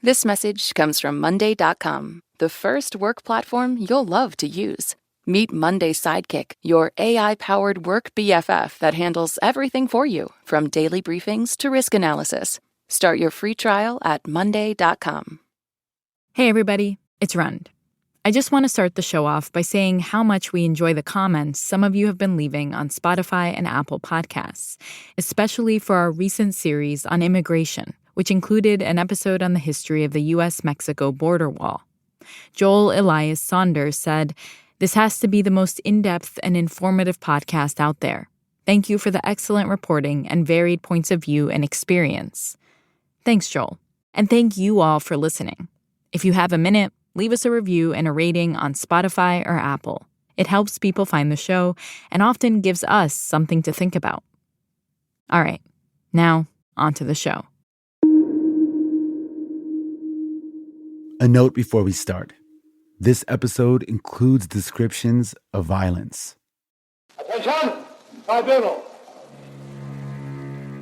This message comes from Monday.com, the first work platform you'll love to use. Meet Monday Sidekick, your AI-powered work BFF that handles everything for you, from daily briefings to risk analysis. Start your free trial at Monday.com. Hey everybody, it's Rund. I just want to start the show off by saying how much we enjoy the comments some of you have been leaving on Spotify and Apple Podcasts, especially for our recent series on immigration, which included an episode on the history of the U.S.-Mexico border wall. Joel Elias Saunders said, "This has to be the most in-depth and informative podcast out there. Thank you for the excellent reporting and varied points of view and experience." Thanks, Joel. And thank you all for listening. If you have a minute, leave us a review and a rating on Spotify or Apple. It helps people find the show and often gives us something to think about. All right, now on to the show. A note before we start. This episode includes descriptions of violence. Attention! Tribunal!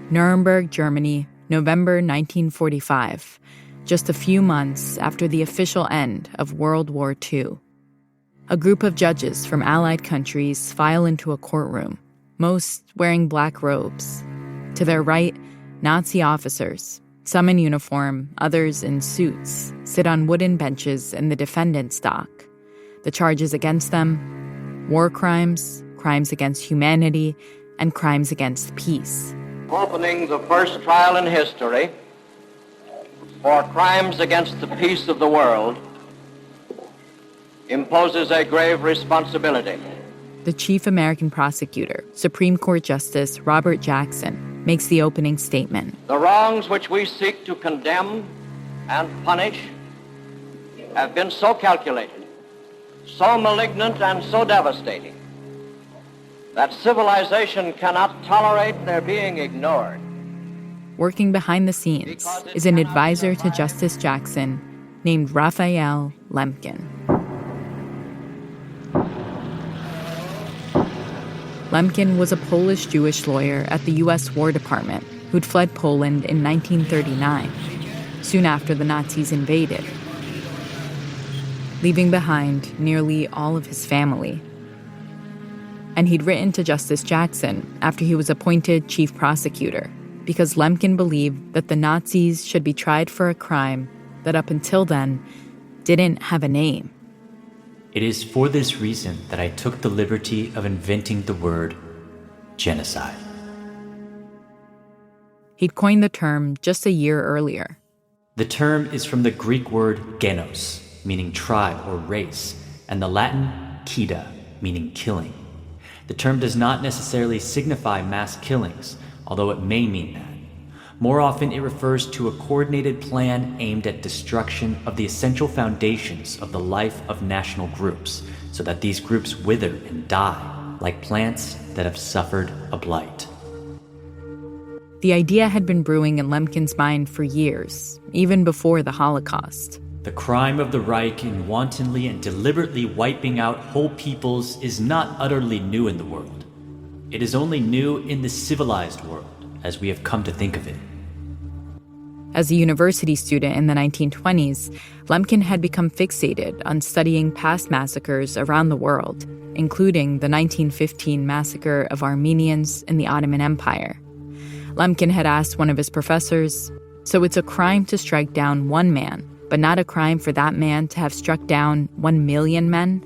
Nuremberg, Germany, November 1945, just a few months after the official end of World War II. A group of judges from Allied countries file into a courtroom, most wearing black robes. To their right, Nazi officers, some in uniform, others in suits, sit on wooden benches in the defendant's dock. The charges against them: war crimes, crimes against humanity, and crimes against peace. Opening the first trial in history for crimes against the peace of the world imposes a grave responsibility. The chief American prosecutor, Supreme Court Justice Robert Jackson, makes the opening statement. The wrongs which we seek to condemn and punish have been so calculated, so malignant, and so devastating that civilization cannot tolerate their being ignored. Working behind the scenes is an advisor to Justice Jackson named Raphael Lemkin. Lemkin was a Polish Jewish lawyer at the U.S. War Department who'd fled Poland in 1939, soon after the Nazis invaded, leaving behind nearly all of his family. And he'd written to Justice Jackson after he was appointed chief prosecutor, because Lemkin believed that the Nazis should be tried for a crime that up until then didn't have a name. It is for this reason that I took the liberty of inventing the word genocide. He'd coined the term just a year earlier. The term is from the Greek word genos, meaning tribe or race, and the Latin kida, meaning killing. The term does not necessarily signify mass killings, although it may mean that. More often, it refers to a coordinated plan aimed at destruction of the essential foundations of the life of national groups, so that these groups wither and die like plants that have suffered a blight. The idea had been brewing in Lemkin's mind for years, even before the Holocaust. The crime of the Reich in wantonly and deliberately wiping out whole peoples is not utterly new in the world. It is only new in the civilized world, as we have come to think of it. As a university student in the 1920s, Lemkin had become fixated on studying past massacres around the world, including the 1915 massacre of Armenians in the Ottoman Empire. Lemkin had asked one of his professors, "So it's a crime to strike down one man, but not a crime for that man to have struck down 1 million men?"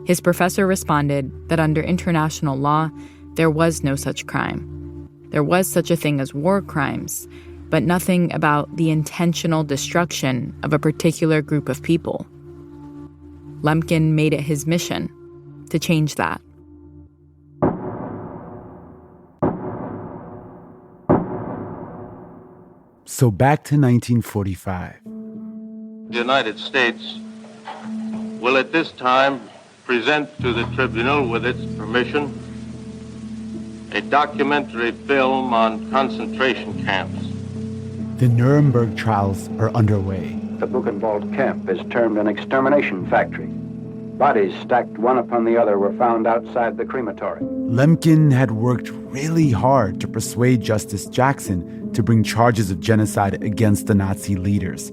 His professor responded that under international law, there was no such crime. There was such a thing as war crimes, but nothing about the intentional destruction of a particular group of people. Lemkin made it his mission to change that. So back to 1945. The United States will at this time present to the tribunal, with its permission, a documentary film on concentration camps. The Nuremberg trials are underway. The Buchenwald camp is termed an extermination factory. Bodies stacked one upon the other were found outside the crematory. Lemkin had worked really hard to persuade Justice Jackson to bring charges of genocide against the Nazi leaders.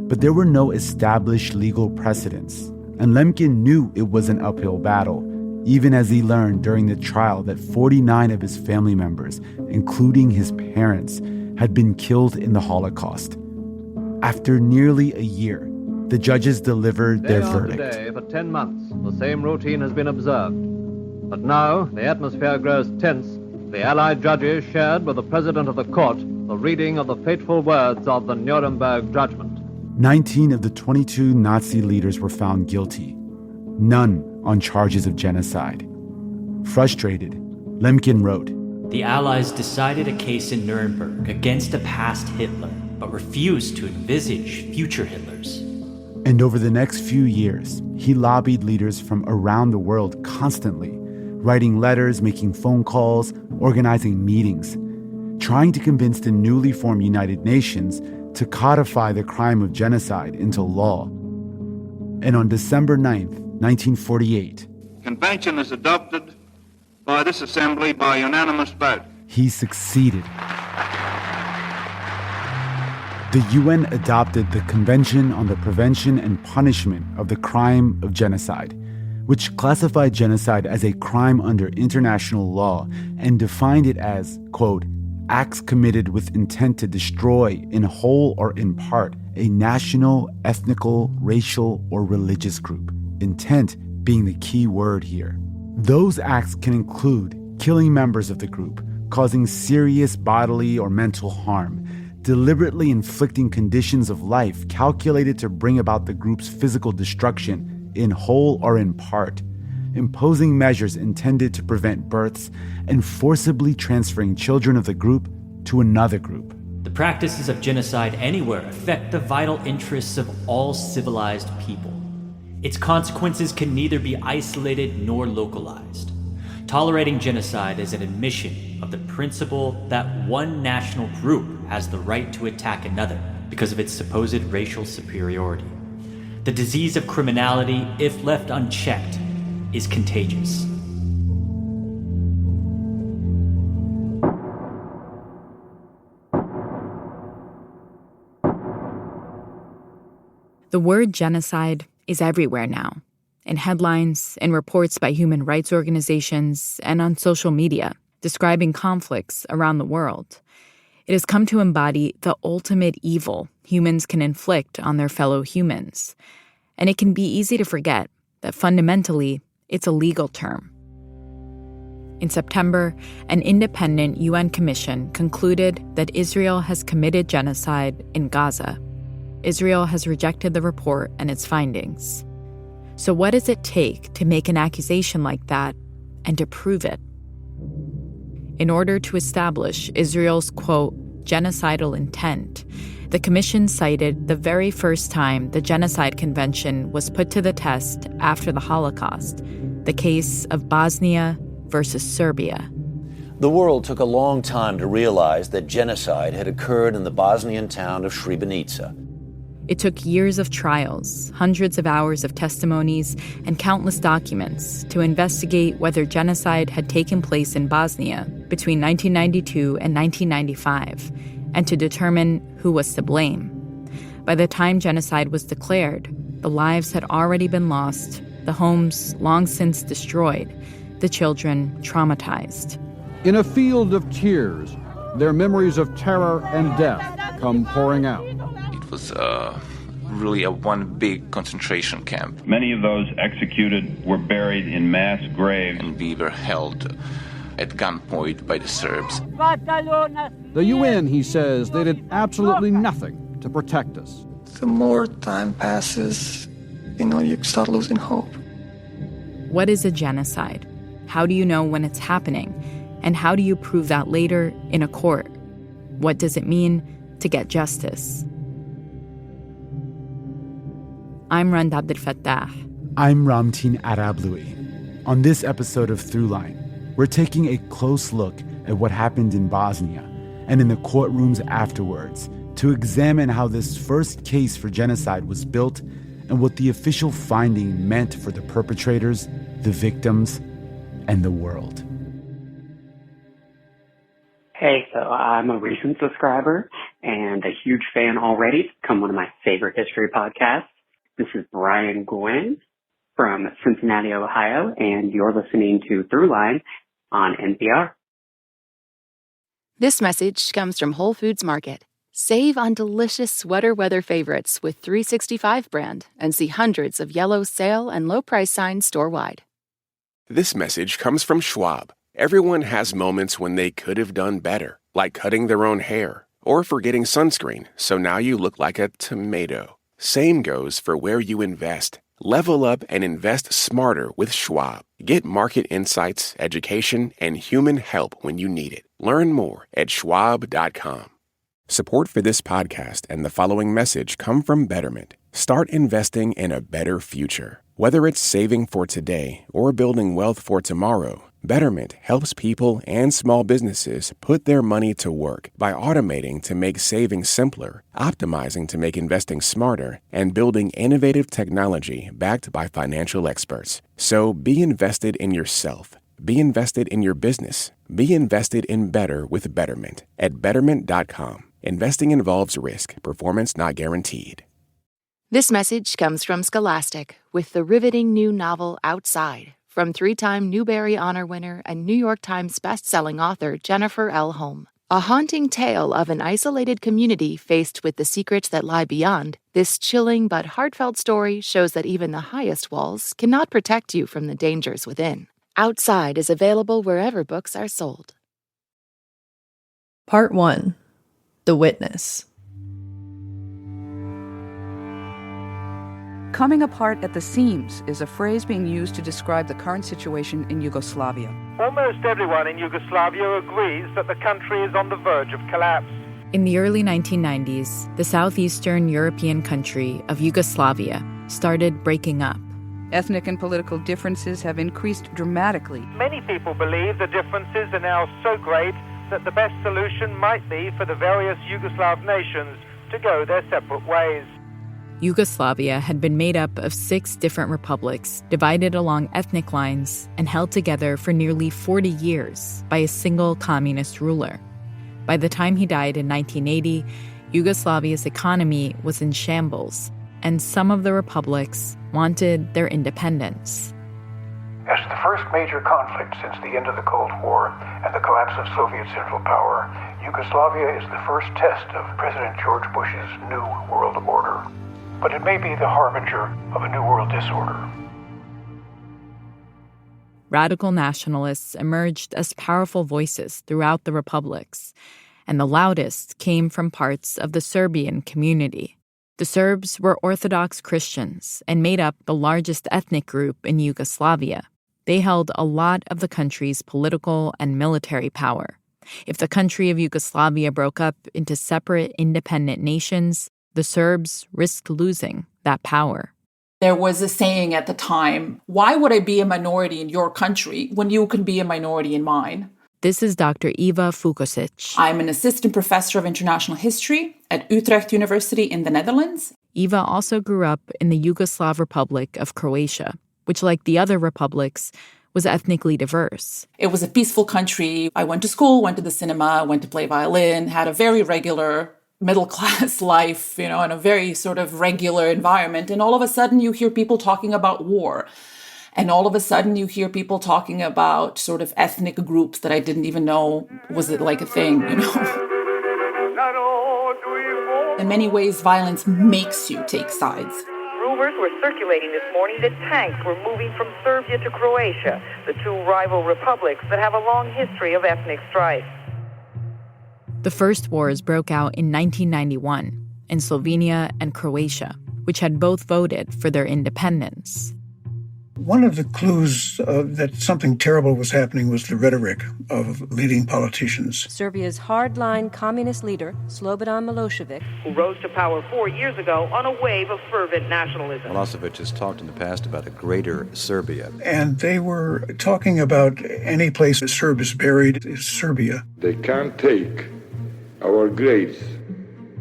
But there were no established legal precedents, and Lemkin knew it was an uphill battle, even as he learned during the trial that 49 of his family members, including his parents, had been killed in the Holocaust. After nearly a year, the judges delivered their verdict. Today, for 10 months, the same routine has been observed. But now, the atmosphere grows tense. The Allied judges shared with the president of the court the reading of the fateful words of the Nuremberg judgment. 19 of the 22 Nazi leaders were found guilty, none on charges of genocide. Frustrated, Lemkin wrote, "The Allies decided a case in Nuremberg against a past Hitler, but refused to envisage future Hitlers." And over the next few years, he lobbied leaders from around the world constantly, writing letters, making phone calls, organizing meetings, trying to convince the newly formed United Nations to codify the crime of genocide into law. And on December 9th, 1948, Convention is adopted by this assembly by unanimous vote. He succeeded. The UN adopted the Convention on the Prevention and Punishment of the Crime of Genocide, which classified genocide as a crime under international law and defined it as, quote, acts committed with intent to destroy, in whole or in part, a national, ethnical, racial, or religious group. Intent being the key word here. Those acts can include killing members of the group, causing serious bodily or mental harm, deliberately inflicting conditions of life calculated to bring about the group's physical destruction, in whole or in part, imposing measures intended to prevent births, and forcibly transferring children of the group to another group. The practices of genocide anywhere affect the vital interests of all civilized people. Its consequences can neither be isolated nor localized. Tolerating genocide is an admission of the principle that one national group has the right to attack another because of its supposed racial superiority. The disease of criminality, if left unchecked, is contagious. The word genocide is everywhere now, in headlines, in reports by human rights organizations, and on social media, describing conflicts around the world. It has come to embody the ultimate evil humans can inflict on their fellow humans. And it can be easy to forget that fundamentally, it's a legal term. In September, an independent UN commission concluded that Israel has committed genocide in Gaza. Israel has rejected the report and its findings. So what does it take to make an accusation like that and to prove it? In order to establish Israel's, quote, genocidal intent, the commission cited the very first time the Genocide Convention was put to the test after the Holocaust, the case of Bosnia versus Serbia. The world took a long time to realize that genocide had occurred in the Bosnian town of Srebrenica. It took years of trials, hundreds of hours of testimonies, and countless documents to investigate whether genocide had taken place in Bosnia between 1992 and 1995, and to determine who was to blame. By the time genocide was declared, the lives had already been lost, the homes long since destroyed, the children traumatized. In a field of tears, their memories of terror and death come pouring out. It was really a one big concentration camp. Many of those executed were buried in mass graves. And we were held at gunpoint by the Serbs. The UN, he says, they did absolutely nothing to protect us. The more time passes, you start losing hope. What is a genocide? How do you know when it's happening? And how do you prove that later in a court? What does it mean to get justice? I'm Rand Abdel Fattah. I'm Ramtin Arablouei. On this episode of Throughline, we're taking a close look at what happened in Bosnia and in the courtrooms afterwards to examine how this first case for genocide was built and what the official finding meant for the perpetrators, the victims, and the world. Hey, so I'm a recent subscriber, and a huge fan already. It's become one of my favorite history podcasts. This is Brian Gwynn from Cincinnati, Ohio, and you're listening to Throughline on NPR. This message comes from Whole Foods Market. Save on delicious sweater weather favorites with 365 brand and see hundreds of yellow sale and low price signs store-wide. This message comes from Schwab. Everyone has moments when they could have done better, like cutting their own hair or forgetting sunscreen, so now you look like a tomato. Same goes for where you invest. Level up and invest smarter with Schwab. Get market insights, education, and human help when you need it. Learn more at schwab.com. Support for this podcast and the following message come from Betterment. Start investing in a better future. Whether it's saving for today or building wealth for tomorrow, Betterment helps people and small businesses put their money to work by automating to make saving simpler, optimizing to make investing smarter, and building innovative technology backed by financial experts. So be invested in yourself. Be invested in your business. Be invested in better with Betterment at Betterment.com. Investing involves risk. Performance not guaranteed. This message comes from Scholastic with the riveting new novel Outside from 3-time Newbery Honor winner and New York Times bestselling author Jennifer L. Holm. A haunting tale of an isolated community faced with the secrets that lie beyond, this chilling but heartfelt story shows that even the highest walls cannot protect you from the dangers within. Outside is available wherever books are sold. Part 1. The Witness. Coming apart at the seams is a phrase being used to describe the current situation in Yugoslavia. Almost everyone in Yugoslavia agrees that the country is on the verge of collapse. In the early 1990s, the southeastern European country of Yugoslavia started breaking up. Ethnic and political differences have increased dramatically. Many people believe the differences are now so great that the best solution might be for the various Yugoslav nations to go their separate ways. Yugoslavia had been made up of 6 different republics, divided along ethnic lines and held together for nearly 40 years by a single communist ruler. By the time he died in 1980, Yugoslavia's economy was in shambles, and some of the republics wanted their independence. As the first major conflict since the end of the Cold War and the collapse of Soviet Central Power, Yugoslavia is the first test of President George Bush's New World Order. But it may be the harbinger of a New World disorder. Radical nationalists emerged as powerful voices throughout the republics, and the loudest came from parts of the Serbian community. The Serbs were Orthodox Christians and made up the largest ethnic group in Yugoslavia. They held a lot of the country's political and military power. If the country of Yugoslavia broke up into separate independent nations, the Serbs risked losing that power. There was a saying at the time, why would I be a minority in your country when you can be a minority in mine? This is Dr. Eva Fukosic. I'm an assistant professor of international history at Utrecht University in the Netherlands. Eva also grew up in the Yugoslav Republic of Croatia, which, like the other republics, was ethnically diverse. It was a peaceful country. I went to school, went to the cinema, went to play violin, had a very regular middle-class life, in a very sort of regular environment. And all of a sudden you hear people talking about war. And all of a sudden you hear people talking about sort of ethnic groups that I didn't even know was it like a thing, In many ways, violence makes you take sides. Rumors were circulating this morning that tanks were moving from Serbia to Croatia, the 2 rival republics that have a long history of ethnic strife. The first wars broke out in 1991 in Slovenia and Croatia, which had both voted for their independence. One of the clues that something terrible was happening was the rhetoric of leading politicians. Serbia's hardline communist leader, Slobodan Milosevic, who rose to power 4 years ago on a wave of fervent nationalism. Milosevic has talked in the past about a greater Serbia. And they were talking about any place a Serb is buried is Serbia. They can't take our graves.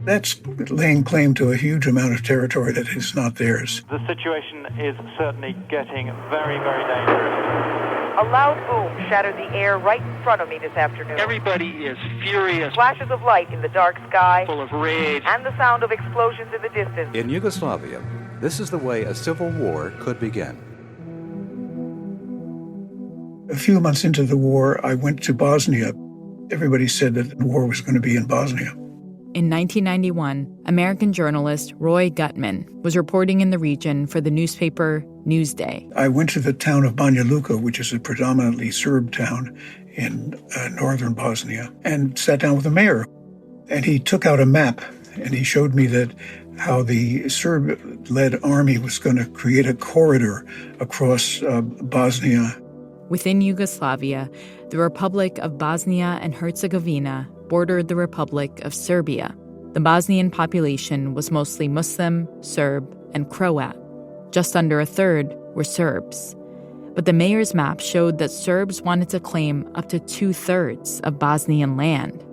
That's laying claim to a huge amount of territory that is not theirs. The situation is certainly getting very, very dangerous. A loud boom shattered the air right in front of me this afternoon. Everybody is furious. Flashes of light in the dark sky. Full of rage. And the sound of explosions in the distance. In Yugoslavia, this is the way a civil war could begin. A few months into the war, I went to Bosnia. Everybody said that the war was going to be in Bosnia. In 1991, American journalist Roy Gutman was reporting in the region for the newspaper Newsday. I went to the town of Banja Luka, which is a predominantly Serb town in northern Bosnia, and sat down with the mayor. And he took out a map, and he showed me that how the Serb-led army was going to create a corridor across Bosnia. Within Yugoslavia, the Republic of Bosnia and Herzegovina bordered the Republic of Serbia. The Bosnian population was mostly Muslim, Serb, and Croat. Just under a third were Serbs. But the mayor's map showed that Serbs wanted to claim up to 2/3 of Bosnian land.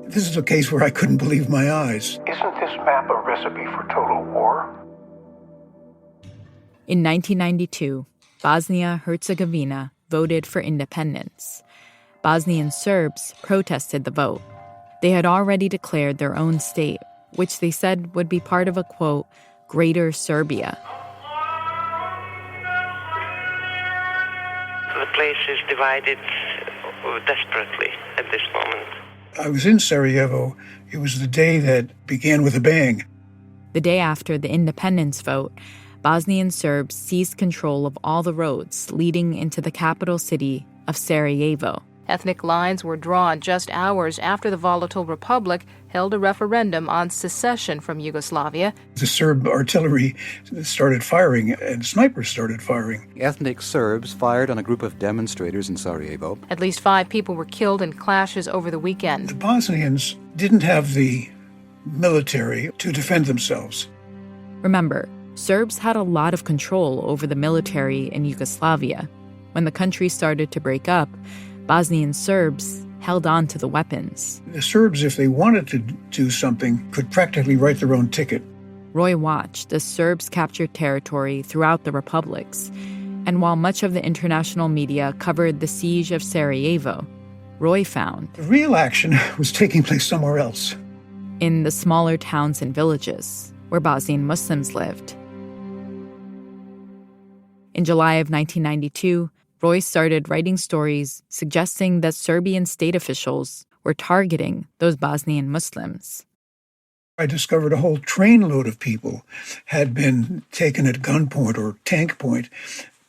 This is a case where I couldn't believe my eyes. Isn't this map a recipe for total war? In 1992, Bosnia-Herzegovina voted for independence. Bosnian Serbs protested the vote. They had already declared their own state, which they said would be part of a, quote, Greater Serbia. The place is divided desperately at this moment. I was in Sarajevo. It was the day that began with a bang. The day after the independence vote, Bosnian Serbs seized control of all the roads leading into the capital city of Sarajevo. Ethnic lines were drawn just hours after the volatile republic held a referendum on secession from Yugoslavia. The Serb artillery started firing and snipers started firing. Ethnic Serbs fired on a group of demonstrators in Sarajevo. At least 5 people were killed in clashes over the weekend. The Bosnians didn't have the military to defend themselves. Remember, Serbs had a lot of control over the military in Yugoslavia. When the country started to break up, Bosnian Serbs held on to the weapons. The Serbs, if they wanted to do something, could practically write their own ticket. Roy watched as Serbs captured territory throughout the republics. And while much of the international media covered the siege of Sarajevo, Roy found the real action was taking place somewhere else. In the smaller towns and villages where Bosnian Muslims lived. In July of 1992, Roy started writing stories suggesting that Serbian state officials were targeting those Bosnian Muslims. I discovered a whole trainload of people had been taken at gunpoint or tank point,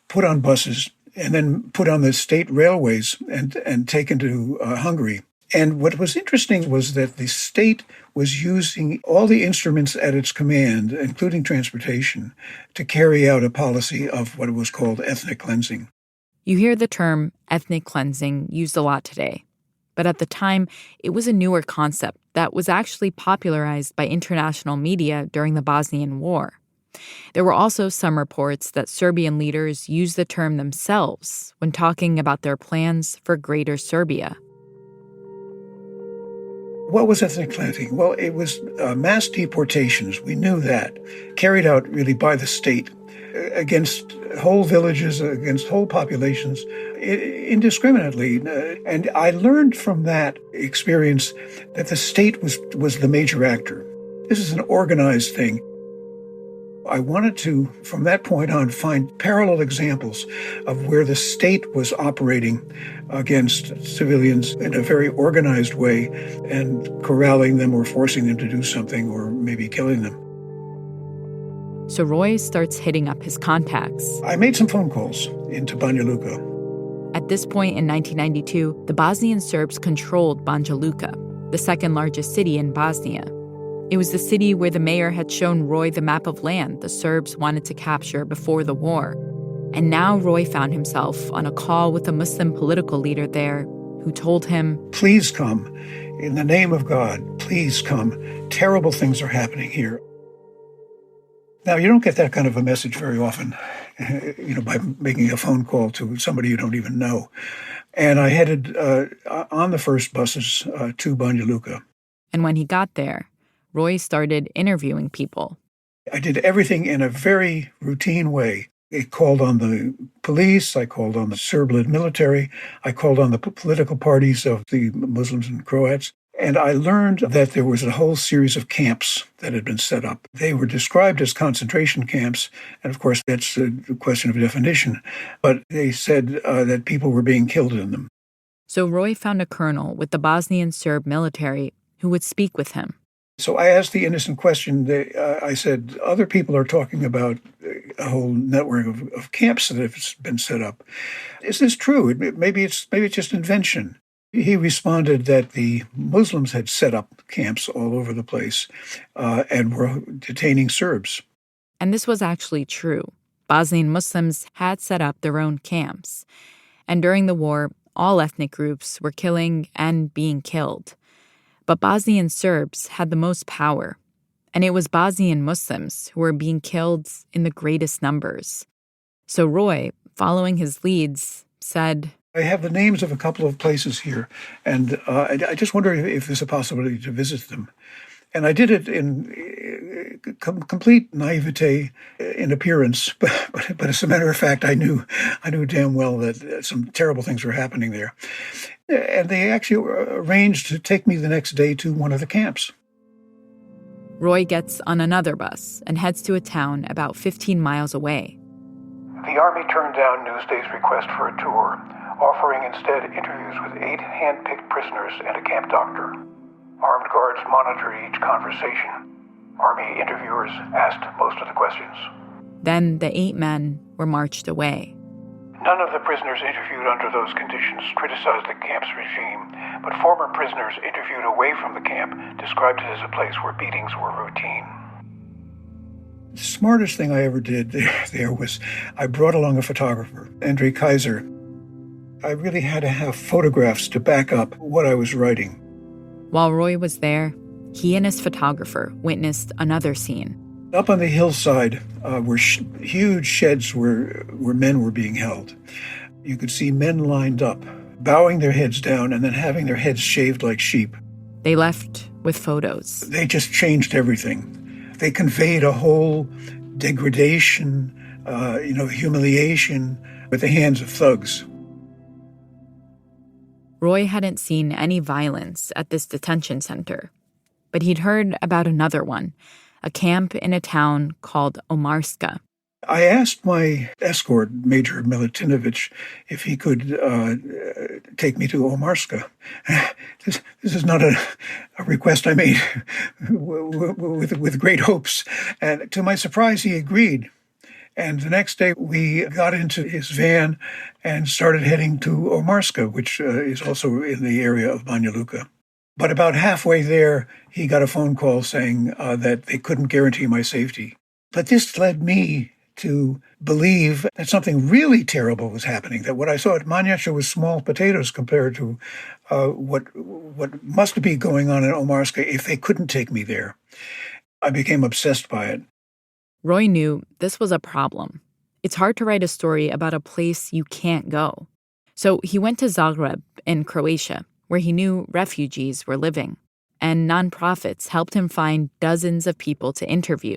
put on buses, and then put on the state railways and taken to Hungary. And what was interesting was that the state was using all the instruments at its command, including transportation, to carry out a policy of what was called ethnic cleansing. You hear the term ethnic cleansing used a lot today. But at the time, it was a newer concept that was actually popularized by international media during the Bosnian War. There were also some reports that Serbian leaders used the term themselves when talking about their plans for Greater Serbia. What was ethnic cleansing? Well, it was mass deportations. We knew that, carried out really by the state against whole villages, against whole populations, indiscriminately. And I learned from that experience that the state was the major actor. This is an organized thing. I wanted to, from that point on, find parallel examples of where the state was operating against civilians in a very organized way and corralling them or forcing them to do something or maybe killing them. So Roy starts hitting up his contacts. I made some phone calls into Banja Luka. At this point in 1992, the Bosnian Serbs controlled Banja Luka, the second largest city in Bosnia. It was the city where the mayor had shown Roy the map of land the Serbs wanted to capture before the war. And now Roy found himself on a call with a Muslim political leader there who told him, "Please come. In the name of God, please come. Terrible things are happening here." Now, you don't get that kind of a message very often, by making a phone call to somebody you don't even know. And I headed on the first buses to Banja Luka. And when he got there, Roy started interviewing people. I did everything in a very routine way. I called on the police, I called on the Serb-led military, I called on the political parties of the Muslims and Croats, and I learned that there was a whole series of camps that had been set up. They were described as concentration camps, and of course that's a question of definition, but they said that people were being killed in them. So Roy found a colonel with the Bosnian Serb military who would speak with him. So I asked the innocent question. I said, other people are talking about a whole network of camps that have been set up. Is this true? Maybe it's just invention. He responded that the Muslims had set up camps all over the place and were detaining Serbs. And this was actually true. Bosnian Muslims had set up their own camps. And during the war, all ethnic groups were killing and being killed. But Bosnian Serbs had the most power, and it was Bosnian Muslims who were being killed in the greatest numbers. So Roy, following his leads, said, I have the names of a couple of places here, and I just wonder if there's a possibility to visit them. And I did it in complete naivete in appearance, but as a matter of fact, I knew damn well that some terrible things were happening there. And they actually arranged to take me the next day to one of the camps. Roy gets on another bus and heads to a town about 15 miles away. The Army turned down Newsday's request for a tour, offering instead interviews with 8 hand-picked prisoners and a camp doctor. Armed guards monitored each conversation. Army interviewers asked most of the questions. Then the 8 men were marched away. None of the prisoners interviewed under those conditions criticized the camp's regime, but former prisoners interviewed away from the camp described it as a place where beatings were routine. The smartest thing I ever did there was I brought along a photographer, Andre Kaiser. I really had to have photographs to back up what I was writing. While Roy was there, he and his photographer witnessed another scene. Up on the hillside were huge sheds where men were being held. You could see men lined up, bowing their heads down and then having their heads shaved like sheep. They left with photos. They just changed everything. They conveyed a whole degradation, humiliation with the hands of thugs. Roy hadn't seen any violence at this detention center, but he'd heard about another one, a camp in a town called Omarska. I asked my escort, Major Milutinovich, if he could take me to Omarska. This is not a request I made with great hopes. And to my surprise, he agreed. And the next day, we got into his van and started heading to Omarska, which is also in the area of Banja Luka. But about halfway there, he got a phone call saying that they couldn't guarantee my safety. But this led me to believe that something really terrible was happening, that what I saw at Manjača was small potatoes compared to what must be going on in Omarska if they couldn't take me there. I became obsessed by it. Roy knew this was a problem. It's hard to write a story about a place you can't go. So he went to Zagreb in Croatia, where he knew refugees were living, and nonprofits helped him find dozens of people to interview.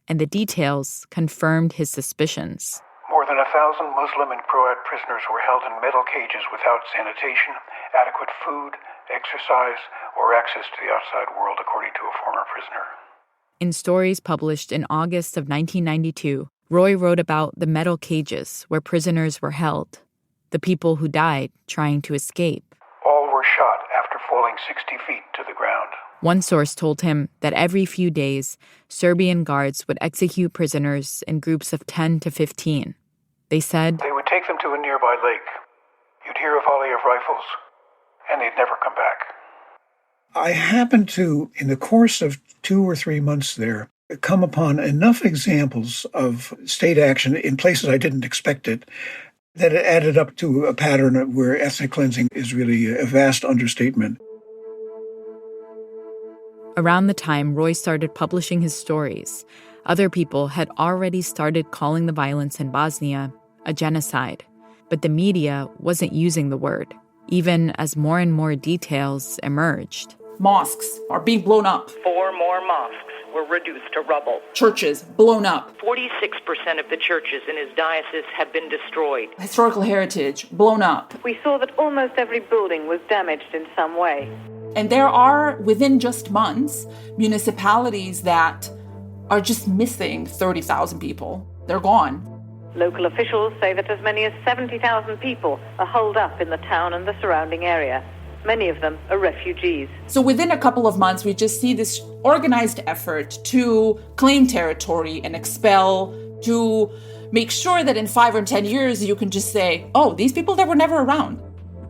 And the details confirmed his suspicions. More than 1,000 Muslim and Croat prisoners were held in metal cages without sanitation, adequate food, exercise, or access to the outside world, according to a former prisoner. In stories published in August of 1992, Roy wrote about the metal cages where prisoners were held, the people who died trying to escape. All were shot after falling 60 feet to the ground. One source told him that every few days, Serbian guards would execute prisoners in groups of 10 to 15. They said they would take them to a nearby lake. You'd hear a volley of rifles, and they'd never come back. I happened to, in the course of 2 or 3 months there, come upon enough examples of state action in places I didn't expect it, that it added up to a pattern where ethnic cleansing is really a vast understatement. Around the time Roy started publishing his stories, other people had already started calling the violence in Bosnia a genocide. But the media wasn't using the word, even as more and more details emerged. Mosques are being blown up. 4 more mosques were reduced to rubble. Churches blown up. 46% of the churches in his diocese have been destroyed. Historical heritage blown up. We saw that almost every building was damaged in some way. And there are, within just months, municipalities that are just missing 30,000 people. They're gone. Local officials say that as many as 70,000 people are holed up in the town and the surrounding area. Many of them are refugees. So within a couple of months, we just see this organized effort to claim territory and expel, to make sure that in 5 or 10 years, you can just say, oh, these people that were never around.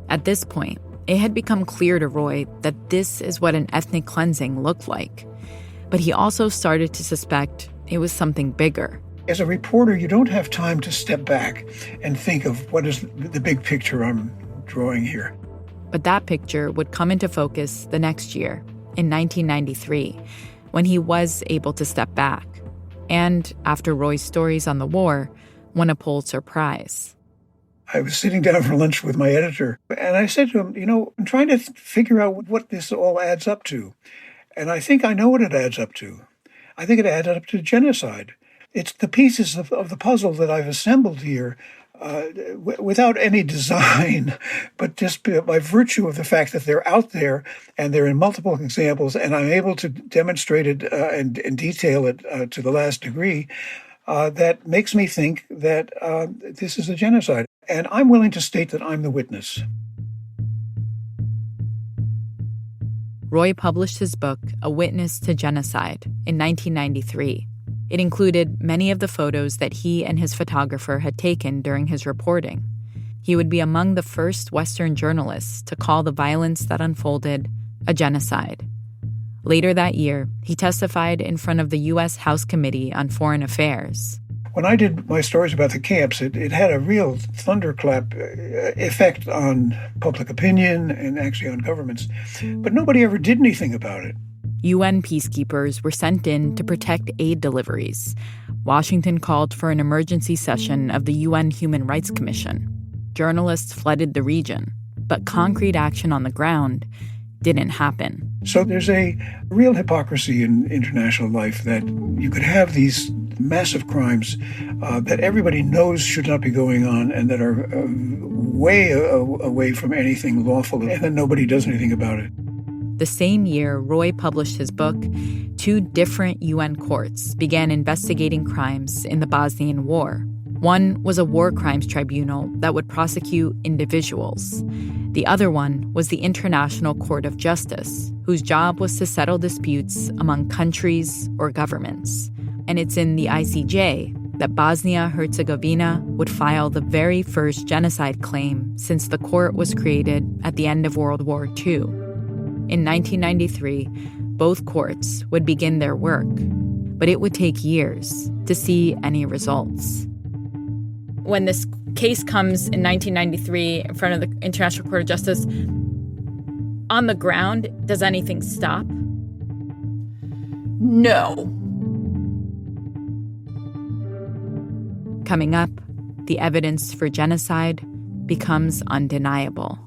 At this point, it had become clear to Roy that this is what an ethnic cleansing looked like. But he also started to suspect it was something bigger. As a reporter, you don't have time to step back and think of what is the big picture I'm drawing here. But that picture would come into focus the next year, in 1993, when he was able to step back. And after Roy's stories on the war, won a Pulitzer Prize. I was sitting down for lunch with my editor, and I said to him, I'm trying to figure out what this all adds up to. And I think I know what it adds up to. I think it adds up to genocide. It's the pieces of the puzzle that I've assembled here without any design, but just by virtue of the fact that they're out there and they're in multiple examples, and I'm able to demonstrate it and detail it to the last degree, that makes me think that this is a genocide. And I'm willing to state that I'm the witness. Roy published his book, A Witness to Genocide, in 1993. It included many of the photos that he and his photographer had taken during his reporting. He would be among the first Western journalists to call the violence that unfolded a genocide. Later that year, he testified in front of the U.S. House Committee on Foreign Affairs. When I did my stories about the camps, it had a real thunderclap effect on public opinion and actually on governments. But nobody ever did anything about it. UN peacekeepers were sent in to protect aid deliveries. Washington called for an emergency session of the UN Human Rights Commission. Journalists flooded the region, but concrete action on the ground didn't happen. So there's a real hypocrisy in international life that you could have these massive crimes that everybody knows should not be going on and that are way away from anything lawful, and then nobody does anything about it. The same year Roy published his book, 2 different UN courts began investigating crimes in the Bosnian War. One was a war crimes tribunal that would prosecute individuals. The other one was the International Court of Justice, whose job was to settle disputes among countries or governments. And it's in the ICJ that Bosnia-Herzegovina would file the very first genocide claim since the court was created at the end of World War II. In 1993, both courts would begin their work, but it would take years to see any results. When this case comes in 1993 in front of the International Court of Justice, on the ground, does anything stop? No. Coming up, the evidence for genocide becomes undeniable.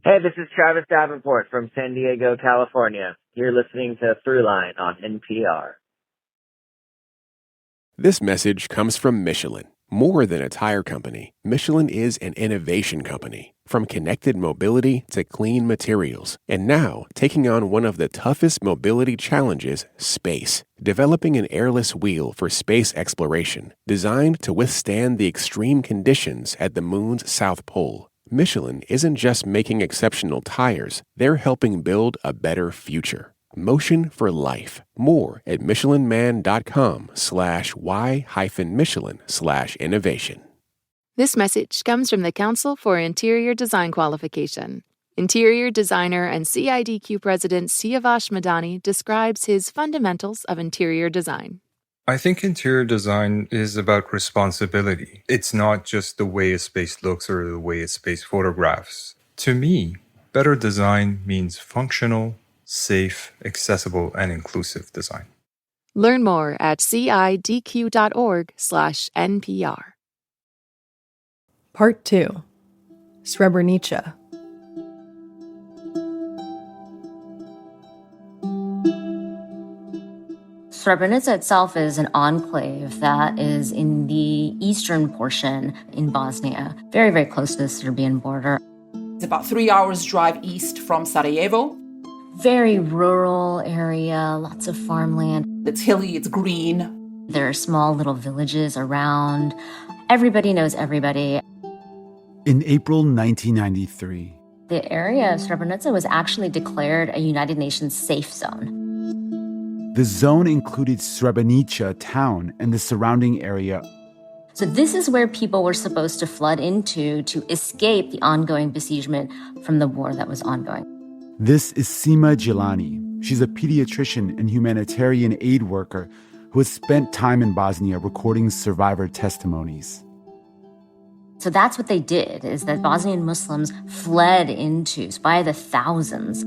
Hey, this is Travis Davenport from San Diego, California. You're listening to Throughline on NPR. This message comes from Michelin. More than a tire company, Michelin is an innovation company. From connected mobility to clean materials. And now, taking on one of the toughest mobility challenges, space. Developing an airless wheel for space exploration, designed to withstand the extreme conditions at the moon's south pole. Michelin isn't just making exceptional tires, they're helping build a better future. Motion for life. More at michelinman.com/y-michelin/innovation. This message comes from the Council for Interior Design Qualification. Interior designer and CIDQ president Siavash Madani describes his fundamentals of interior design. I think interior design is about responsibility. It's not just the way a space looks or the way a space photographs. To me, better design means functional, safe, accessible, and inclusive design. Learn more at cidq.org/NPR. Part 2. Srebrenica. Srebrenica itself is an enclave that is in the eastern portion in Bosnia, very, very close to the Serbian border. It's about 3 hours drive east from Sarajevo. Very rural area, lots of farmland. It's hilly, it's green. There are small little villages around. Everybody knows everybody. In April 1993, the area of Srebrenica was actually declared a United Nations safe zone. The zone included Srebrenica town and the surrounding area. So this is where people were supposed to flood into to escape the ongoing besiegement from the war that was ongoing. This is Sima Gilani. She's a pediatrician and humanitarian aid worker who has spent time in Bosnia recording survivor testimonies. So that's what they did, is that Bosnian Muslims fled into by the thousands.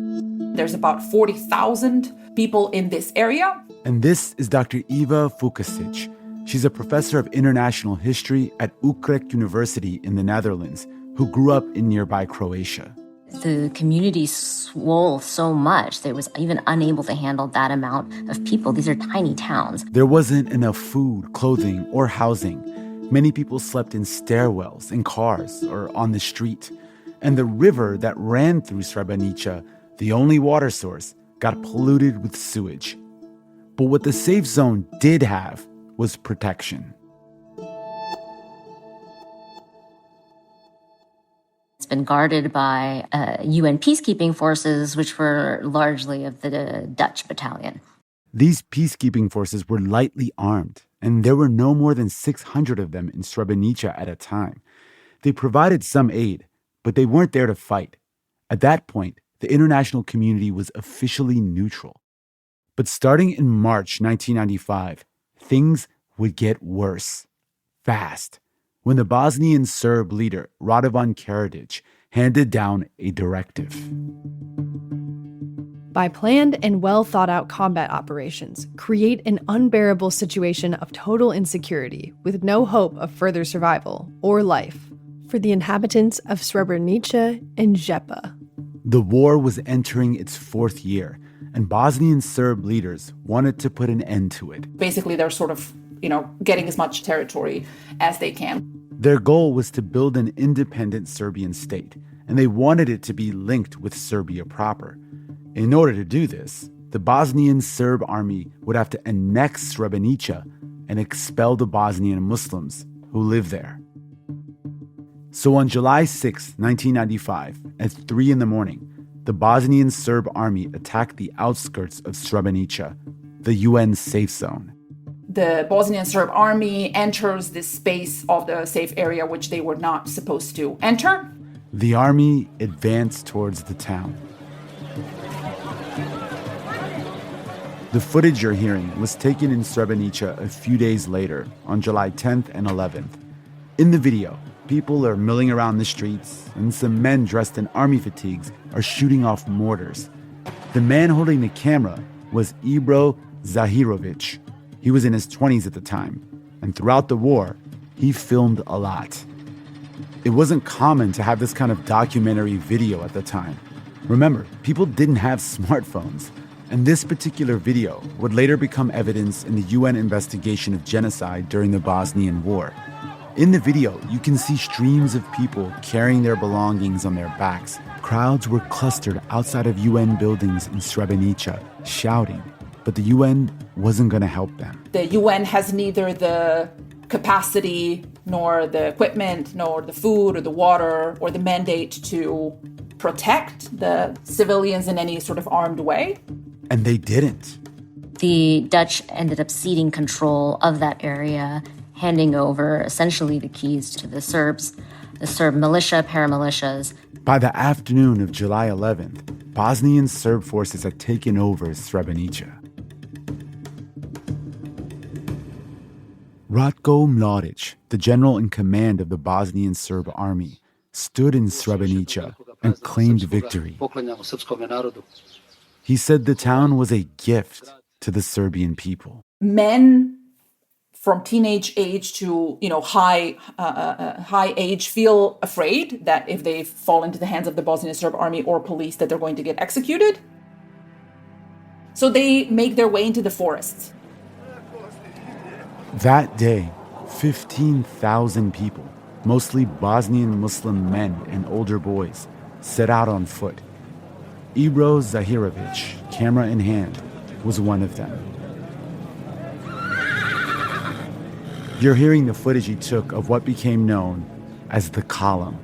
There's about 40,000 people in this area. And this is Dr. Eva Vukasic. She's a professor of international history at Utrecht University in the Netherlands who grew up in nearby Croatia. The community swole so much that it was even unable to handle that amount of people. These are tiny towns. There wasn't enough food, clothing, or housing. Many people slept in stairwells, in cars, or on the street. And the river that ran through Srebrenica, the only water source, got polluted with sewage. But what the safe zone did have was protection. It's been guarded by UN peacekeeping forces, which were largely of the Dutch battalion. These peacekeeping forces were lightly armed, and there were no more than 600 of them in Srebrenica at a time. They provided some aid, but they weren't there to fight. At that point, the international community was officially neutral. But starting in March 1995, things would get worse, fast, when the Bosnian Serb leader, Radovan Karadzic, handed down a directive. By planned and well-thought-out combat operations, create an unbearable situation of total insecurity with no hope of further survival or life for the inhabitants of Srebrenica and Zepa. The war was entering its fourth year, and Bosnian Serb leaders wanted to put an end to it. Basically, they're sort of, getting as much territory as they can. Their goal was to build an independent Serbian state, and they wanted it to be linked with Serbia proper. In order to do this, the Bosnian Serb army would have to annex Srebrenica and expel the Bosnian Muslims who live there. So on July 6, 1995, at 3 a.m, the Bosnian Serb army attacked the outskirts of Srebrenica, the UN safe zone. The Bosnian Serb army enters this space of the safe area which they were not supposed to enter. The army advanced towards the town. The footage you're hearing was taken in Srebrenica a few days later, on July 10th and 11th. In the video, people are milling around the streets, and some men dressed in army fatigues are shooting off mortars. The man holding the camera was Ibro Zahirovic. He was in his 20s at the time, and throughout the war, he filmed a lot. It wasn't common to have this kind of documentary video at the time. Remember, people didn't have smartphones, and this particular video would later become evidence in the UN investigation of genocide during the Bosnian War. In the video, you can see streams of people carrying their belongings on their backs. Crowds were clustered outside of UN buildings in Srebrenica, shouting, but the UN wasn't going to help them. The UN has neither the capacity, nor the equipment, nor the food, or the water, or the mandate to protect the civilians in any sort of armed way. And they didn't. The Dutch ended up ceding control of that area, handing over essentially the keys to the Serbs, the Serb militia, paramilitias. By the afternoon of July 11th, Bosnian Serb forces had taken over Srebrenica. Ratko Mladic, the general in command of the Bosnian Serb army, stood in Srebrenica and claimed victory. He said the town was a gift to the Serbian people. Men from teenage age to high age feel afraid that if they fall into the hands of the Bosnian Serb army or police that they're going to get executed. So they make their way into the forests. That day, 15,000 people, mostly Bosnian Muslim men and older boys, set out on foot. Ibro Zahirovic, camera in hand, was one of them. You're hearing the footage he took of what became known as the column,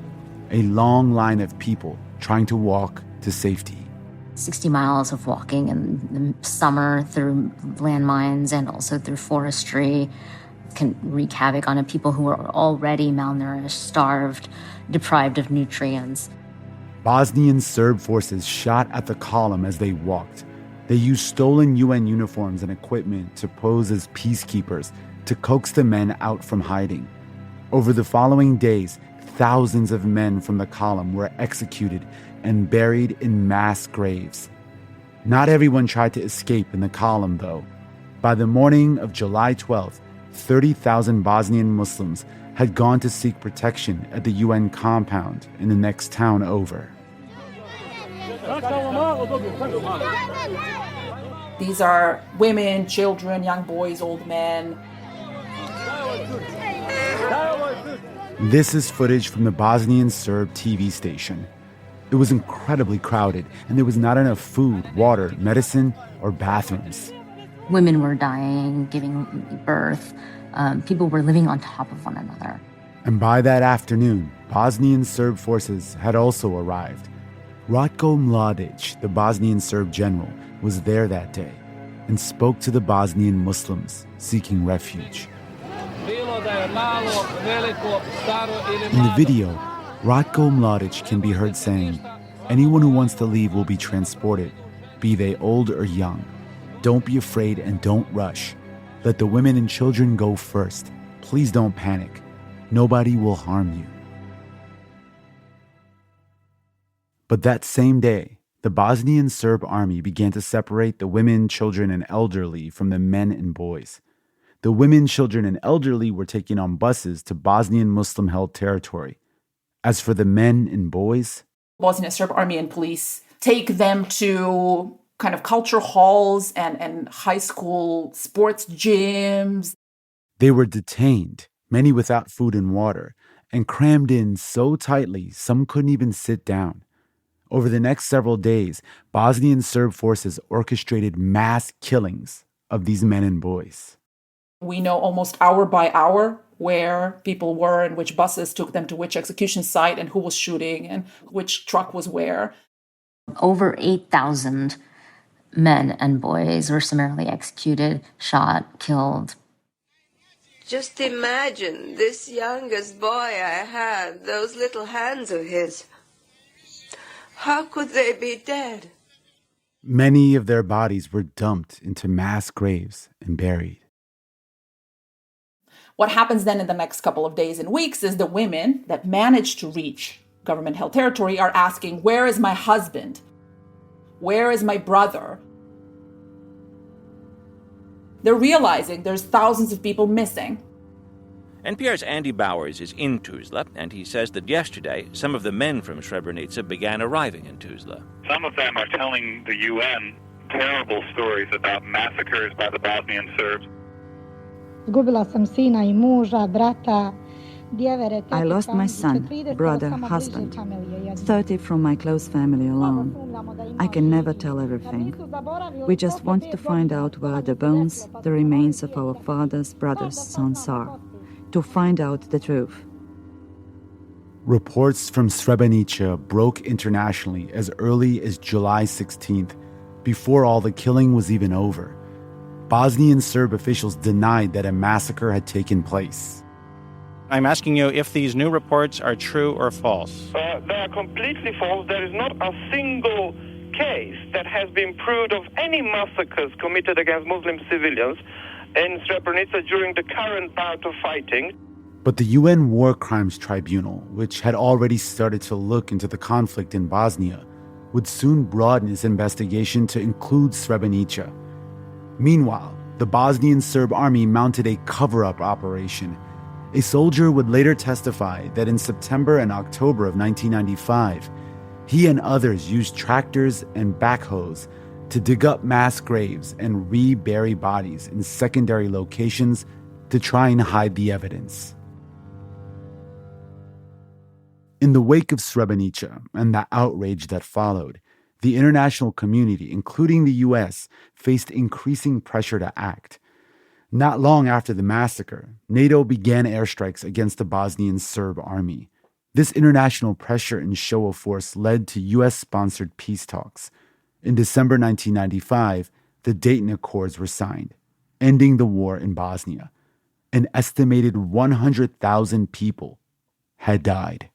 a long line of people trying to walk to safety. 60 miles of walking in the summer through landmines and also through forestry can wreak havoc on people who are already malnourished, starved, deprived of nutrients. Bosnian Serb forces shot at the column as they walked. They used stolen UN uniforms and equipment to pose as peacekeepers to coax the men out from hiding. Over the following days, thousands of men from the column were executed and buried in mass graves. Not everyone tried to escape in the column, though. By the morning of July 12th, 30,000 Bosnian Muslims had gone to seek protection at the UN compound in the next town over. These are women, children, young boys, old men. This is footage from the Bosnian Serb TV station. It was incredibly crowded, and there was not enough food, water, medicine, or bathrooms. Women were dying, giving birth. People were living on top of one another. And by that afternoon, Bosnian Serb forces had also arrived. Ratko Mladic, the Bosnian Serb general, was there that day and spoke to the Bosnian Muslims seeking refuge. In the video, Ratko Mladic can be heard saying, "Anyone who wants to leave will be transported, be they old or young. Don't be afraid and don't rush. Let the women and children go first. Please don't panic. Nobody will harm you." But that same day, the Bosnian Serb army began to separate the women, children, and elderly from the men and boys. The women, children, and elderly were taken on buses to Bosnian Muslim-held territory. As for the men and boys, Bosnian Serb army and police take them to kind of culture halls and high school sports gyms. they were detained, many without food and water, and crammed in so tightly some couldn't even sit down. Over the next several days, Bosnian Serb forces orchestrated mass killings of these men and boys. We know almost hour by hour where people were and which buses took them to which execution site and who was shooting and which truck was where. Over 8,000 men and boys were summarily executed, shot, killed. Just imagine this youngest boy I had, those little hands of his. How could they be dead? Many of their bodies were dumped into mass graves and buried. What happens then in the next couple of days and weeks is the women that managed to reach government-held territory are asking, where is my husband? Where is my brother? They're realizing there's thousands of people missing. NPR's Andy Bowers is in Tuzla, and he says that yesterday some of the men from Srebrenica began arriving in Tuzla. Some of them are telling the UN terrible stories about massacres by the Bosnian Serbs. I lost my son, brother, husband, 30 from my close family alone. I can never tell everything. We just want to find out where the bones, the remains of our fathers, brothers, sons are. To find out the truth. Reports from Srebrenica broke internationally as early as July 16th, before all the killing was even over. Bosnian Serb officials denied that a massacre had taken place. I'm asking you if these new reports are true or false. They are completely false. There is not a single case that has been proved of any massacres committed against Muslim civilians in Srebrenica during the current bout of fighting. But the UN War Crimes Tribunal, which had already started to look into the conflict in Bosnia, would soon broaden its investigation to include Srebrenica. Meanwhile, the Bosnian Serb army mounted a cover-up operation. A soldier would later testify that in September and October of 1995, he and others used tractors and backhoes to dig up mass graves and rebury bodies in secondary locations to try and hide the evidence. In the wake of Srebrenica and the outrage that followed, the international community, including the U.S., faced increasing pressure to act. Not long after the massacre, NATO began airstrikes against the Bosnian Serb army. This international pressure and show of force led to U.S.-sponsored peace talks. In December 1995, the Dayton Accords were signed, ending the war in Bosnia. An estimated 100,000 people had died.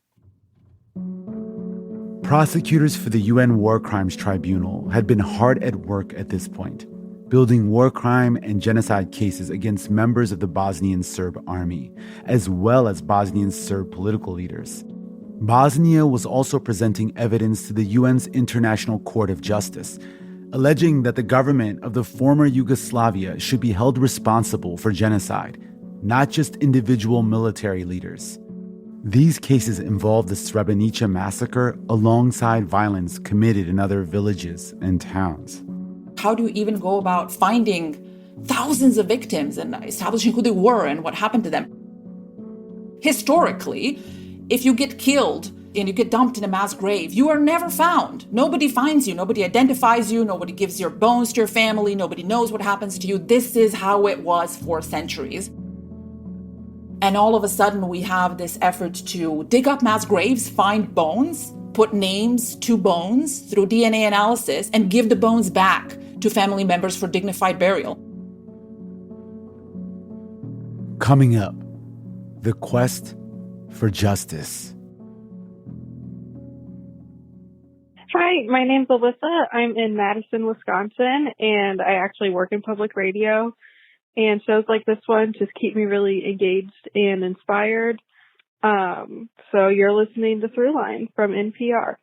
Prosecutors for the UN War Crimes Tribunal had been hard at work at this point, building war crime and genocide cases against members of the Bosnian Serb army, as well as Bosnian Serb political leaders. Bosnia was also presenting evidence to the UN's International Court of Justice, alleging that the government of the former Yugoslavia should be held responsible for genocide, not just individual military leaders. These cases involved the Srebrenica massacre alongside violence committed in other villages and towns. How do you even go about finding thousands of victims and establishing who they were and what happened to them? Historically, if you get killed and you get dumped in a mass grave, you are never found. Nobody finds you. Nobody identifies you. Nobody gives your bones to your family. Nobody knows what happens to you. This is how it was for centuries. And all of a sudden, we have this effort to dig up mass graves, find bones, put names to bones through DNA analysis, and give the bones back to family members for dignified burial. Coming up, the quest for justice. Hi, my name's Alyssa. I'm in Madison, Wisconsin, and I actually work in public radio. And shows like this one just keep me really engaged and inspired. So you're listening to Throughline from NPR.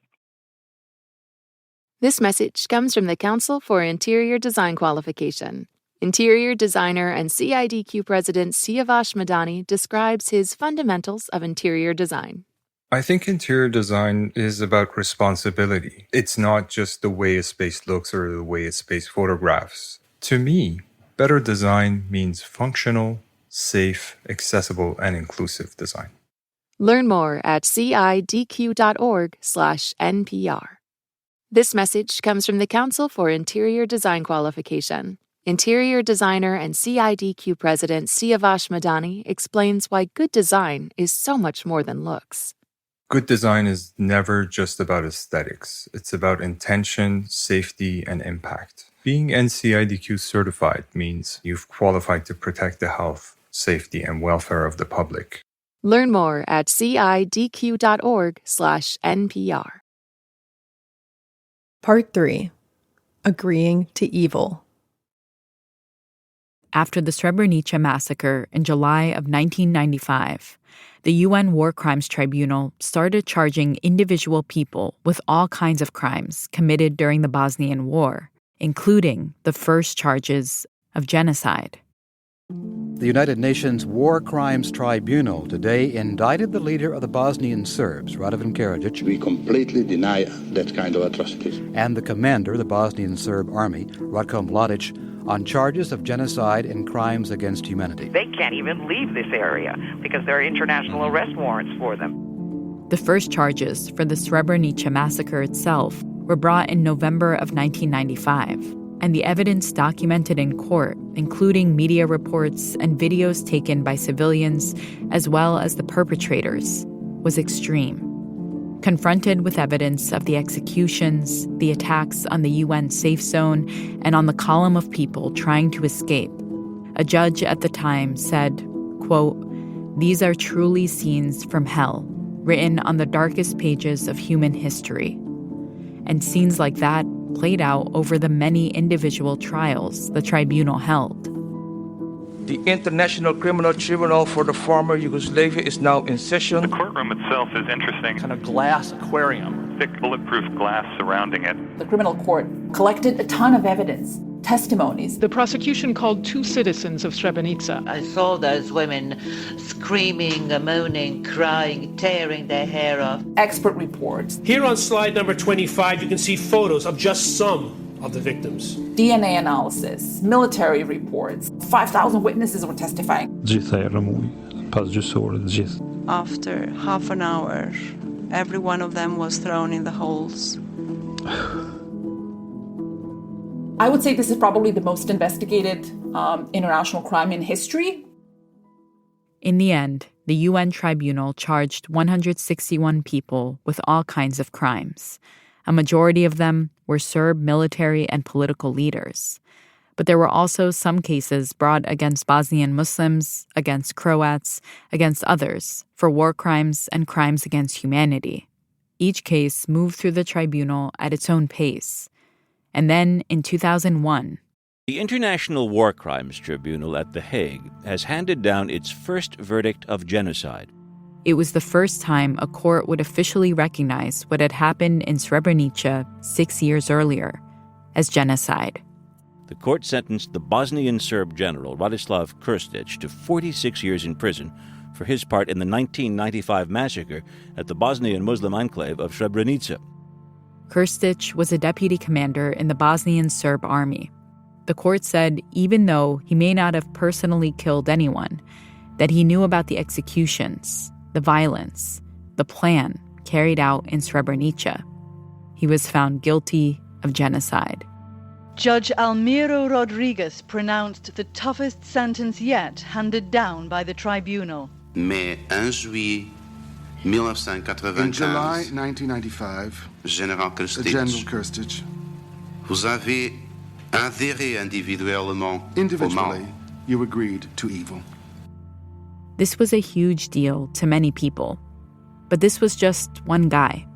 This message comes from the Council for Interior Design Qualification. Interior designer and CIDQ president Siavash Madani describes his fundamentals of interior design. I think interior design is about responsibility. It's not just the way a space looks or the way a space photographs. To me, better design means functional, safe, accessible, and inclusive design. Learn more at cidq.org/NPR. This message comes from the Council for Interior Design Qualification. Interior designer and CIDQ president Siavash Madani explains why good design is so much more than looks. Good design is never just about aesthetics. It's about intention, safety, and impact. Being NCIDQ certified means you've qualified to protect the health, safety, and welfare of the public. Learn more at cidq.org/NPR. Part 3. Agreeing to Evil. After the Srebrenica massacre in July of 1995, the UN War Crimes Tribunal started charging individual people with all kinds of crimes committed during the Bosnian War, including the first charges of genocide. The United Nations War Crimes Tribunal today indicted the leader of the Bosnian Serbs, Radovan Karadzic. We completely deny that kind of atrocities. And the commander of the Bosnian Serb army, Ratko Mladic, on charges of genocide and crimes against humanity. They can't even leave this area because there are international arrest warrants for them. The first charges for the Srebrenica massacre itself were brought in November of 1995, and the evidence documented in court, including media reports and videos taken by civilians as well as the perpetrators, was extreme. Confronted with evidence of the executions, the attacks on the UN safe zone, and on the column of people trying to escape, a judge at the time said, quote, "These are truly scenes from hell, written on the darkest pages of human history." And scenes like that played out over the many individual trials the tribunal held. The International Criminal Tribunal for the former Yugoslavia is now in session. The courtroom itself is interesting. Kind of glass aquarium. Thick bulletproof glass surrounding it. The criminal court collected a ton of evidence, testimonies. The prosecution called 2 citizens of Srebrenica. I saw those women screaming, moaning, crying, tearing their hair off. Expert reports. Here on slide number 25, you can see photos of just some of the victims. DNA analysis, military reports, 5,000 witnesses were testifying. After half an hour, every one of them was thrown in the holes. I would say this is probably the most investigated international crime in history. In the end, the UN tribunal charged 161 people with all kinds of crimes. A majority of them were Serb military and political leaders. But there were also some cases brought against Bosnian Muslims, against Croats, against others for war crimes and crimes against humanity. Each case moved through the tribunal at its own pace. And then, in 2001, the International War Crimes Tribunal at The Hague has handed down its first verdict of genocide. It was the first time a court would officially recognize what had happened in Srebrenica 6 years earlier as genocide. The court sentenced the Bosnian Serb general Radislav Krstić to 46 years in prison for his part in the 1995 massacre at the Bosnian Muslim enclave of Srebrenica. Krstić was a deputy commander in the Bosnian Serb army. The court said even though he may not have personally killed anyone, that he knew about the executions, the violence, the plan carried out in Srebrenica. He was found guilty of genocide. Judge Almiro Rodriguez pronounced the toughest sentence yet handed down by the tribunal. In July 1995, General Krstić, vous avez adhéré individuellement au mal. You agreed to evil. This was a huge deal to many people. But this was just one guy.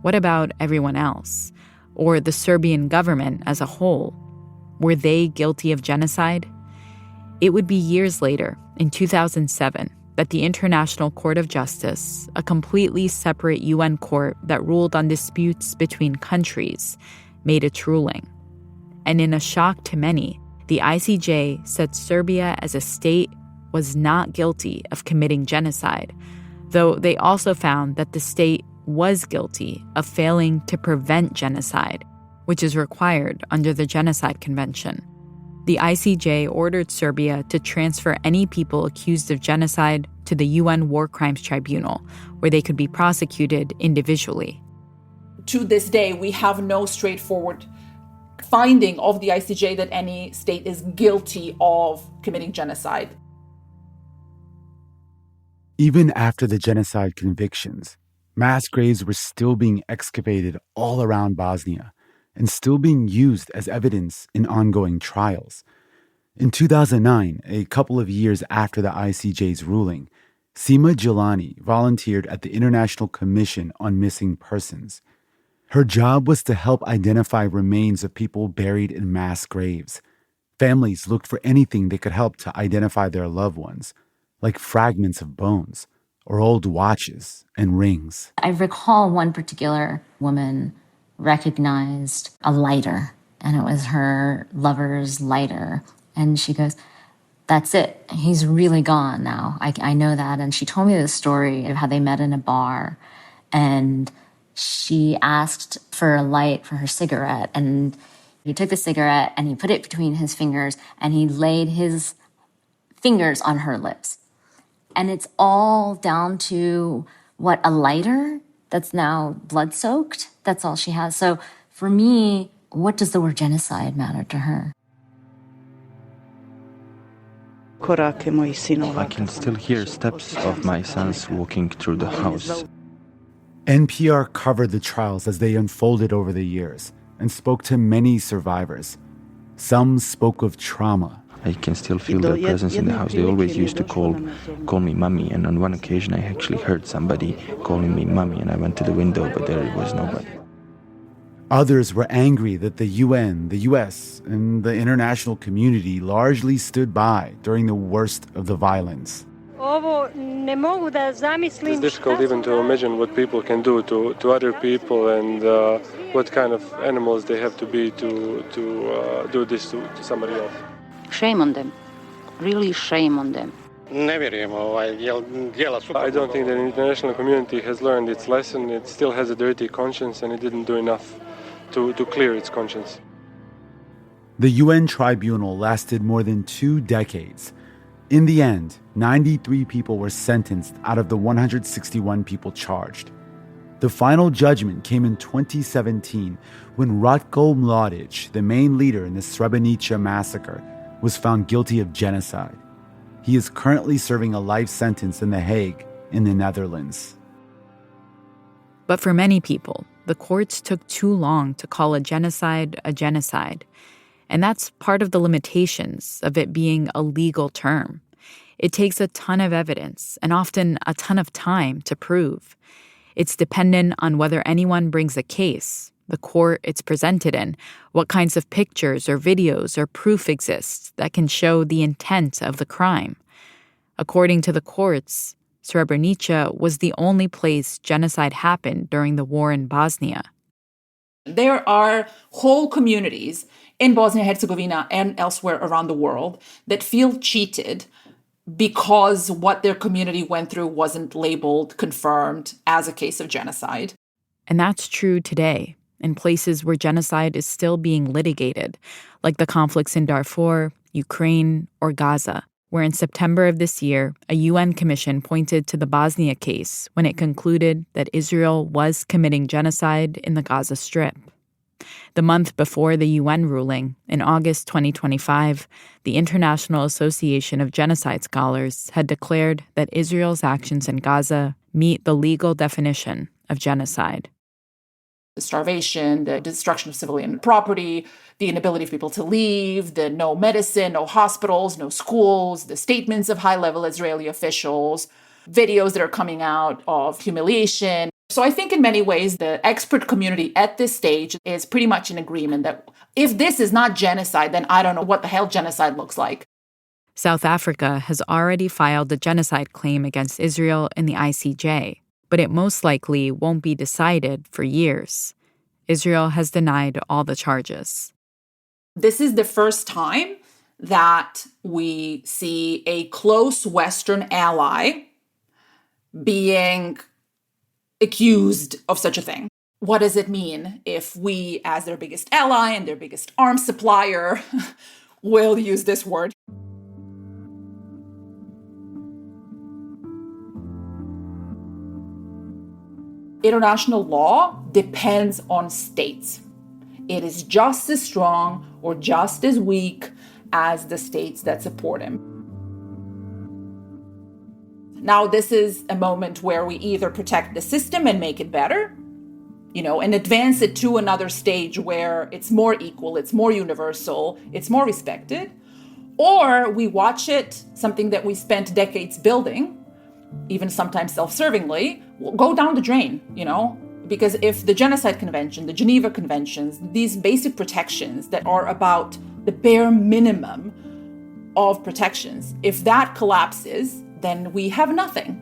What about everyone else? Or the Serbian government as a whole? Were they guilty of genocide? It would be years later, in 2007, that the International Court of Justice, a completely separate UN court that ruled on disputes between countries, made its ruling. And in a shock to many, the ICJ said Serbia as a state was not guilty of committing genocide, though they also found that the state was guilty of failing to prevent genocide, which is required under the Genocide Convention. The ICJ ordered Serbia to transfer any people accused of genocide to the UN War Crimes Tribunal, where they could be prosecuted individually. To this day, we have no straightforward finding of the ICJ that any state is guilty of committing genocide. Even after the genocide convictions, mass graves were still being excavated all around Bosnia and still being used as evidence in ongoing trials. In 2009, a couple of years after the ICJ's ruling, Sima Gilani volunteered at the International Commission on Missing Persons. Her job was to help identify remains of people buried in mass graves. Families looked for anything that could help to identify their loved ones, like fragments of bones or old watches and rings. I recall one particular woman recognized a lighter, and it was her lover's lighter. And she goes, "That's it. He's really gone now. I know that." And she told me the story of how they met in a bar, and she asked for a light for her cigarette, and he took the cigarette and he put it between his fingers and he laid his fingers on her lips. And it's all down to what, a lighter that's now blood-soaked? That's all she has. So for me, what does the word genocide matter to her? I can still hear steps of my sons walking through the house. NPR covered the trials as they unfolded over the years and spoke to many survivors. Some spoke of trauma. I can still feel their presence in the house. They always used to call me mommy, and on one occasion I actually heard somebody calling me mommy, and I went to the window, but there was nobody. Others were angry that the UN, the US, and the international community largely stood by during the worst of the violence. It's difficult even to imagine what people can do to other people and what kind of animals they have to be to do this to somebody else. Shame on them. Really shame on them. I don't think the international community has learned its lesson. It still has a dirty conscience, and it didn't do enough to clear its conscience. The UN tribunal lasted more than 2 decades. In the end, 93 people were sentenced out of the 161 people charged. The final judgment came in 2017 when Ratko Mladic, the main leader in the Srebrenica massacre, was found guilty of genocide. He is currently serving a life sentence in The Hague in the Netherlands. But for many people, the courts took too long to call a genocide a genocide. And that's part of the limitations of it being a legal term. It takes a ton of evidence and often a ton of time to prove. It's dependent on whether anyone brings a case, the court it's presented in, what kinds of pictures or videos or proof exists that can show the intent of the crime. According to the courts, Srebrenica was the only place genocide happened during the war in Bosnia. There are whole communities in Bosnia and Herzegovina and elsewhere around the world that feel cheated because what their community went through wasn't labeled, confirmed as a case of genocide. And that's true today in places where genocide is still being litigated, like the conflicts in Darfur, Ukraine, or Gaza, where in September of this year, a UN commission pointed to the Bosnia case when it concluded that Israel was committing genocide in the Gaza Strip. The month before the UN ruling, in August 2025, the International Association of Genocide Scholars had declared that Israel's actions in Gaza meet the legal definition of genocide. The starvation, the destruction of civilian property, the inability of people to leave, the no medicine, no hospitals, no schools, the statements of high-level Israeli officials, videos that are coming out of humiliation. So I think in many ways, the expert community at this stage is pretty much in agreement that if this is not genocide, then I don't know what the hell genocide looks like. South Africa has already filed a genocide claim against Israel in the ICJ, but it most likely won't be decided for years. Israel has denied all the charges. This is the first time that we see a close Western ally being accused of such a thing. What does it mean if we, as their biggest ally and their biggest arms supplier, will use this word? International law depends on states. It is just as strong or just as weak as the states that support him. Now, this is a moment where we either protect the system and make it better, and advance it to another stage where it's more equal, it's more universal, it's more respected, or we watch it, something that we spent decades building, even sometimes self-servingly, go down the drain, because if the Genocide Convention, the Geneva Conventions, these basic protections that are about the bare minimum of protections, if that collapses, then we have nothing.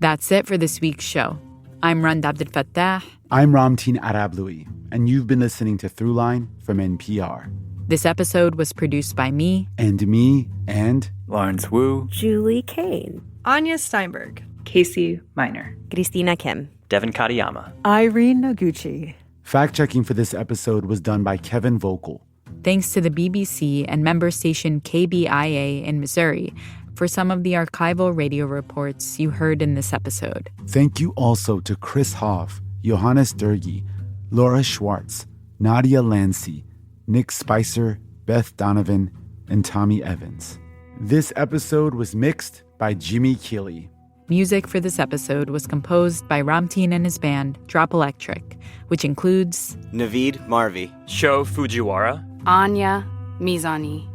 That's it for this week's show. I'm Rand Abdel Fattah. I'm Ramtin Arablouei, and you've been listening to Throughline from NPR. This episode was produced by me. And me, and... Lawrence Wu. Julie Kane. Anya Steinberg. Casey Miner. Christina Kim. Devin Katayama. Irene Noguchi. Fact-checking for this episode was done by Kevin Vogel. Thanks to the BBC and member station KBIA in Missouri for some of the archival radio reports you heard in this episode. Thank you also to Chris Hoff, Johannes Durgi, Laura Schwartz, Nadia Lancey, Nick Spicer, Beth Donovan, and Tommy Evans. This episode was mixed by Jimmy Keeley. Music for this episode was composed by Ramtin and his band, Drop Electric, which includes Naveed Marvi, Sho Fujiwara, Anya Mizani.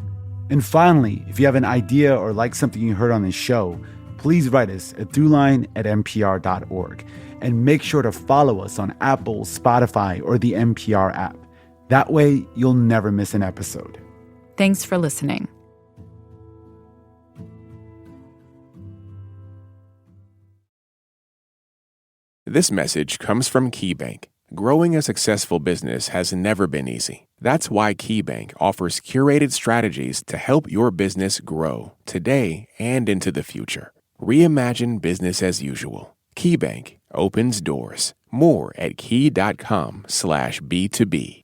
And finally, if you have an idea or like something you heard on this show, please write us at throughline@npr.org. And make sure to follow us on Apple, Spotify, or the NPR app. That way, you'll never miss an episode. Thanks for listening. This message comes from KeyBank. Growing a successful business has never been easy. That's why KeyBank offers curated strategies to help your business grow today and into the future. Reimagine business as usual. KeyBank opens doors. More at key.com/B2B.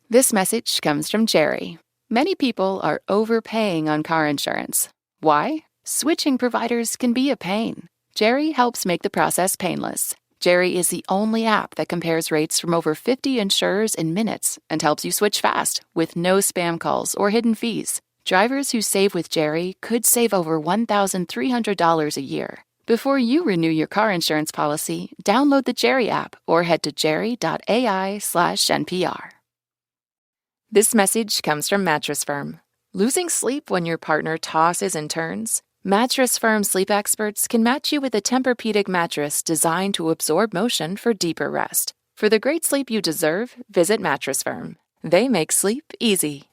This message comes from Jerry. Many people are overpaying on car insurance. Why? Switching providers can be a pain. Jerry helps make the process painless. Jerry is the only app that compares rates from over 50 insurers in minutes and helps you switch fast with no spam calls or hidden fees. Drivers who save with Jerry could save over $1,300 a year. Before you renew your car insurance policy, download the Jerry app or head to jerry.ai/NPR. This message comes from Mattress Firm. Losing sleep when your partner tosses and turns? Mattress Firm sleep experts can match you with a Tempur-Pedic mattress designed to absorb motion for deeper rest. For the great sleep you deserve, visit Mattress Firm. They make sleep easy.